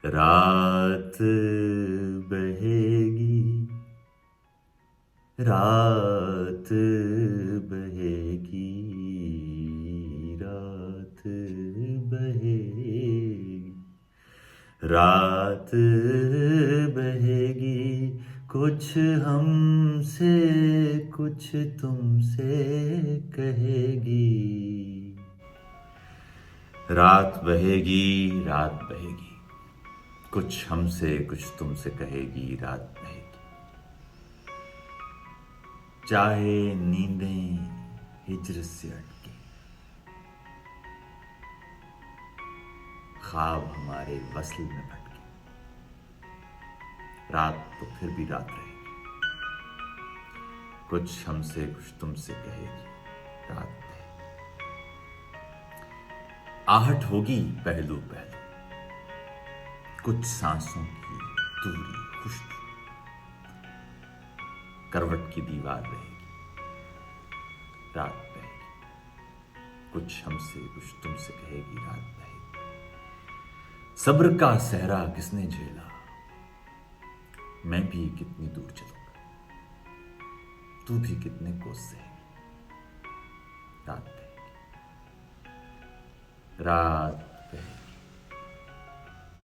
रात बहेगी, रात बहेगी, रात बहेगी, रात बहेगी, कुछ हमसे कुछ तुमसे कहेगी। रात बहेगी, रात बहेगी, कुछ हमसे कुछ तुमसे कहेगी। रात बहेगी, चाहे नींदें हिज्र से अटके, ख्वाब हमारे वस्ल में भटके, रात तो फिर भी रात रहेगी, कुछ हमसे कुछ तुमसे कहेगी। रात बहेगी, आहट होगी पहलू पहलू, कुछ सांसों की दूरी खुशबू, करवट की दीवार रहेगी। रात बहेगी, कुछ हमसे कुछ तुमसे कहेगी। रात बहेगी, सब्र का सहरा किसने झेला, मैं भी कितनी दूर चलूंगा, तू भी कितने कोस सहेगी। रात बहेगी, रात बहेगी।